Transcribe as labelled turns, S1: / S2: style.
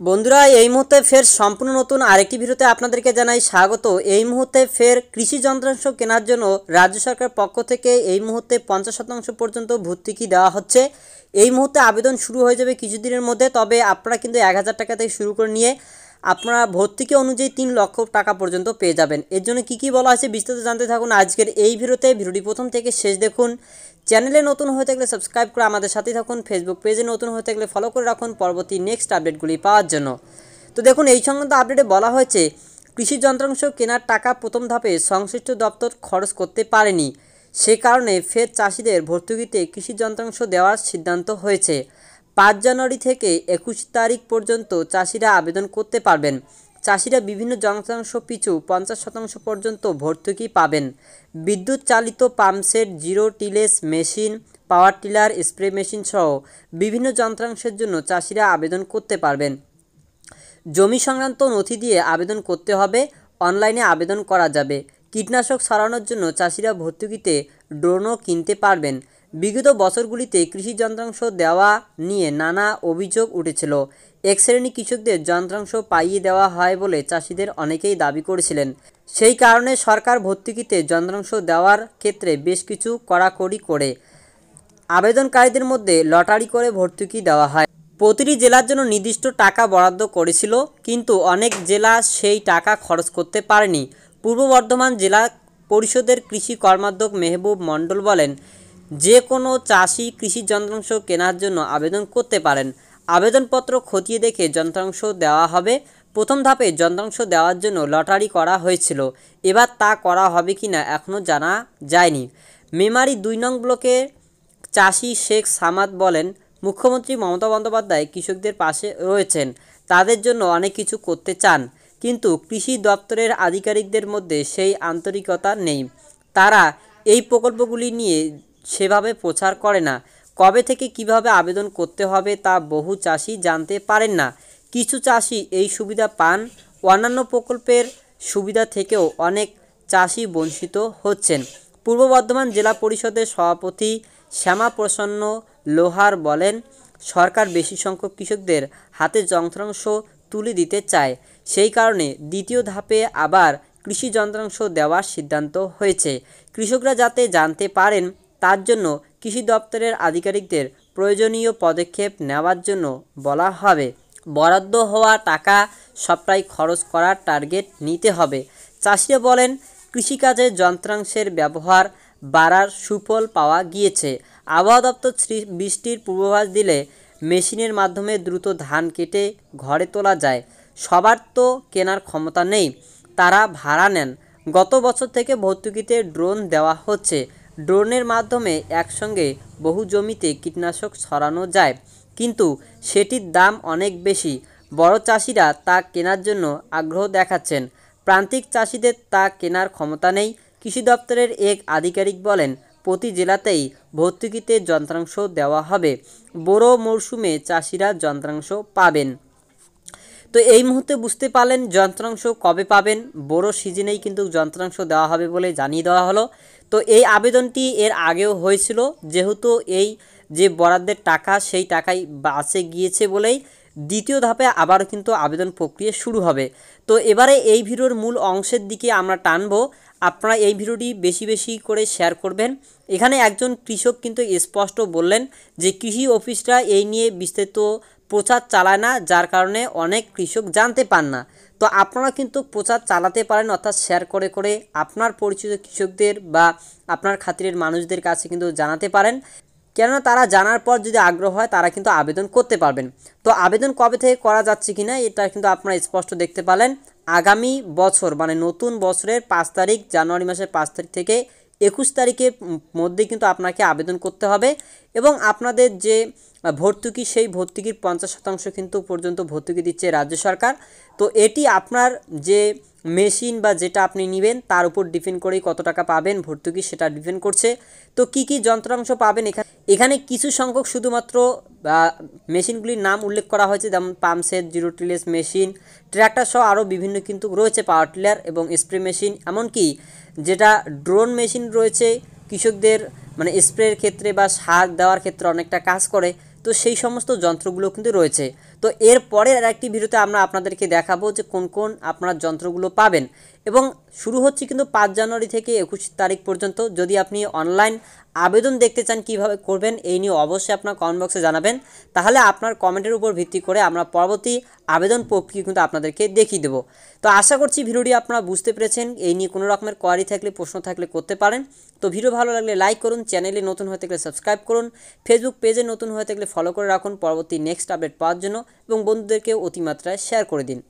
S1: বন্ধুরা এই মুহূর্তে ফের সম্পূর্ণ নতুন আরেকটি ভিডিওতে আপনাদেরকে জানাই স্বাগত। এই মুহূর্তে ফের কৃষি যন্ত্রাংশ কেনার জন্য রাজ্য সরকার পক্ষ থেকে এই মুহূর্তে 50% পর্যন্ত ভর্তুকি দেওয়া হচ্ছে। এই মুহূর্তে আবেদন শুরু হয়ে যাবে কিছুদিনের মধ্যে, তবে আপনারা কিন্তু 1000 টাকা থেকে শুরু করে নিয়ে আপনারা ভর্তুকি অনুযায়ী 3 লক্ষ টাকা পর্যন্ত পেয়ে যাবেন। এর জন্য কী বলা আছে বিস্তারিত জানতে থাকুন আজকের এই ভিডিওতে। ভিডিওটি প্রথম থেকে শেষ দেখুন। চ্যানেলে নতুন হয়ে থাকলে সাবস্ক্রাইব করে আমাদের সাথেই থাকুন। ফেসবুক পেজে নতুন হয়ে থাকলে ফলো করে রাখুন পরবর্তী নেক্সট আপডেটগুলি পাওয়ার জন্য। তো দেখুন, এই সংক্রান্ত আপডেটে বলা হয়েছে কৃষি যন্ত্রাংশ কেনার টাকা প্রথম ধাপে সংশ্লিষ্ট দপ্তর খরচ করতে পারেনি, সে কারণে ফের চাষিদের ভর্তুকিতে কৃষি যন্ত্রাংশ দেওয়ার সিদ্ধান্ত হয়েছে। 5 জানুয়ারি থেকে 21 তারিখ পর্যন্ত চাষিরা আবেদন করতে পারবেন। চাষিরা বিভিন্ন যন্ত্রাংশ পিছু 50% পর্যন্ত ভর্তুকি পাবেন। বিদ্যুৎ চালিত pumpset, zero tillage machine, power tiller, spray machine সহ বিভিন্ন যন্ত্রাংশের জন্য চাষিরা আবেদন করতে পারবেন। জমি সংক্রান্ত নথি দিয়ে আবেদন করতে হবে। অনলাইনে আবেদন করা যাবে। কীটনাশক ছড়ানোর জন্য চাষিরা ভর্তুকিতে ড্রোনও কিনতে পারবেন। বিগত বছরগুলিতে কৃষি যন্ত্রাংশ দেওয়া নিয়ে নানা অভিযোগ উঠেছিল। এক শ্রেণী কৃষকদের যন্ত্রাংশ পাইয়ে দেওয়া হয় বলে চাষিদের অনেকেই দাবি করেছিলেন। সেই কারণে সরকার ভর্তুকিতে যন্ত্রাংশ দেওয়ার ক্ষেত্রে বেশ কিছু কড়াকড়ি করে আবেদনকারীদের মধ্যে লটারি করে ভর্তুকি দেওয়া হয়। প্রতিটি জেলার জন্য নির্দিষ্ট টাকা বরাদ্দ করেছিল, কিন্তু অনেক জেলা সেই টাকা খরচ করতে পারেনি। পূর্ব বর্ধমান জেলা পরিষদের কৃষি কর্মাধ্যক্ষ মেহবুব মণ্ডল বলেন, যে কোনো চাষি কৃষি যন্ত্রাংশ কেনার জন্য আবেদন করতে পারেন। আবেদনপত্র খতিয়ে দেখে যন্ত্রাংশ দেওয়া হবে। প্রথম ধাপে যন্ত্রাংশ দেওয়ার জন্য লটারি করা হয়েছিল, এবার তা করা হবে কিনা এখনও জানা যায়নি। মেমারি 2 নং ব্লকে চাষি শেখ সামাদ বলেন, মুখ্যমন্ত্রী মমতা বন্দ্যোপাধ্যায় কৃষকদের পাশে রয়েছেন, তাদের জন্য অনেক কিছু করতে চান, কিন্তু কৃষি দপ্তরের আধিকারিকদের মধ্যে সেই আন্তরিকতা নেই। তারা এই প্রকল্পগুলি নিয়ে সেভাবে প্রচার করে না। কবে থেকে কিভাবে আবেদন করতে হবে তা বহু চাষি জানতে পারেন না। কিছু চাষি এই সুবিধা পান, অন্যান্য প্রকল্পের সুবিধা থেকেও অনেক চাষি বঞ্চিত হচ্ছেন। পূর্ব বর্ধমান জেলা পরিষদের সভাপতি শ্যামাপ্রসন্ন লোহার বলেন, সরকার বেশি সংখ্যক কৃষকদের হাতে যন্ত্রাংশ তুলে দিতে চায়, সেই কারণে দ্বিতীয় ধাপে আবার কৃষি যন্ত্রাংশ দেওয়ার সিদ্ধান্ত হয়েছে। কৃষকরা যাতে জানতে পারেন তার জন্য কৃষি দপ্তরের আধিকারিকদের প্রয়োজনীয় পদক্ষেপ নেওয়ার জন্য বলা হবে। বরাদ্দ হওয়া টাকা সবটাই খরচ করার টার্গেট নিতে হবে। চাষিরা বলেন, কৃষিকাজে যন্ত্রাংশের ব্যবহার বাড়ার সুফল পাওয়া গিয়েছে। আবহাওয়া দপ্তর বৃষ্টির পূর্বাভাস দিলে মেশিনের মাধ্যমে দ্রুত ধান কেটে ঘরে তোলা যায়। সবার তো কেনার ক্ষমতা নেই, তারা ভাড়া নেন। গত বছর থেকে ভর্তুকিতে ড্রোন দেওয়া হচ্ছে। ড্রোনের মাধ্যমে একসঙ্গে বহু জমিতে কীটনাশক ছড়ানো যায়, কিন্তু সেটির দাম অনেক বেশি। বড় চাষিরা তা কেনার জন্য আগ্রহ দেখাচ্ছেন, প্রান্তিক চাষিদের তা কেনার ক্ষমতা নেই। কৃষি দপ্তরের এক আধিকারিক বলেন, প্রতি জেলাতেই ভর্তুকিতে যন্ত্রাংশ দেওয়া হবে। বোরো মরশুমে চাষিরা যন্ত্রাংশ পাবেন। তো এই মুহূর্তে বুঝতে পারলেন যন্ত্রাংশ কবে পাবেন। বোরো সিজনেই কিন্তু যন্ত্রাংশ দেওয়া হবে বলে জানিয়ে দেওয়া হলো। তো এই আবেদনটি এর আগেও হয়েছিল, যেহেতু এই যে বরাদ্দের টাকা সেই টাকাই বাসে গিয়েছে বলেই দ্বিতীয় ধাপে আবারও কিন্তু আবেদন প্রক্রিয়া শুরু হবে। তো এবারে এই ভিডিওর মূল অংশের দিকে আমরা টানবো। আপনারা এই ভিডিওটি বেশি বেশি করে শেয়ার করবেন। এখানে একজন কৃষক কিন্তু স্পষ্ট বললেন যে কৃষি অফিসরা এই নিয়ে বিস্তারিত প্রচার চালায় না, যার কারণে অনেক কৃষক জানতে পান না। তো আপনারা কিন্তু প্রচার চালাতে পারেন, অর্থাৎ শেয়ার করে করে আপনার পরিচিত কৃষকদের বা আপনার খাতিরের মানুষদের কাছে কিন্তু জানাতে পারেন, কেননা তারা জানার পর যদি আগ্রহ হয় তারা কিন্তু আবেদন করতে পারবেন। তো আবেদন কবে থেকে করা যাচ্ছে কিনা এটা কিন্তু আপনারা স্পষ্ট দেখতে পালেন। আগামী বছর মানে নতুন বছরের 5 তারিখ, জানুয়ারি মাসের 5 তারিখ থেকে 21 তারিখের মধ্যে কিন্তু আপনাকে আবেদন করতে হবে। এবং আপনাদের যে ভর্তুকি সেই ভর্তুকির 50% কিন্তু পর্যন্ত ভর্তুকি দিচ্ছে রাজ্য সরকার। তো এটি আপনার যে মেশিন বা যেটা আপনি নেবেন তার উপর ডিপেন্ড করেই কত টাকা পাবেন ভর্তুকি, সেটা ডিপেন্ড করছে। তো কি কি যন্ত্রাংশ পাবেন এখানে কিছু সংখ্যক শুধুমাত্র মেশিনগুলির নাম উল্লেখ করা হয়েছে, যেমন pump set, zero tillage machine, tractor সহ আরও বিভিন্ন কিন্তু রয়েছে, পাওয়ার টিলার এবং স্প্রে মেশিন, এমনকি যেটা ড্রোন মেশিন রয়েছে কৃষকদের মানে স্প্রের ক্ষেত্রে বা সার দেওয়ার ক্ষেত্রে অনেকটা কাজ করে। তো সেই সমস্ত যন্ত্রগুলো কিন্তু রয়েছে। তো তো এর পরের আরেকটি ভিডিওতে আমরা আপনাদেরকে দেখাবো যে কোন কোন আপনারা যন্ত্রগুলো পাবেন এবং শুরু হচ্ছে কিন্তু 5 জানুয়ারি থেকে 21 তারিখ পর্যন্ত। যদি আপনি অনলাইন আবেদন দেখতে চান কিভাবে করবেন এই নিয়ে অবশ্যই আপনার কমেন্ট বক্সে জানাবেন, তাহলে আপনার কমেন্টের উপর ভিত্তি করে আমরা পরবর্তী আবেদন প্রক্রিয়া কিন্তু আপনাদেরকে দেখিয়ে দেবো। তো আশা করছি ভিডিওটি আপনারা বুঝতে পেরেছেন। এই নিয়ে কোনো রকমের কোয়ারি থাকলে প্রশ্ন থাকলে করতে পারেন। তো ভিডিও ভালো লাগলে লাইক করুন, চ্যানেলে নতুন হয়ে থাকলে সাবস্ক্রাইব করুন, ফেসবুক পেজে নতুন হয়ে থাকলে ফলো করে রাখুন পরবর্তী নেক্সট আপডেট পাওয়ার জন্য এবং বন্ধুদেরকে অতিমাত্রায় শেয়ার করে দিন।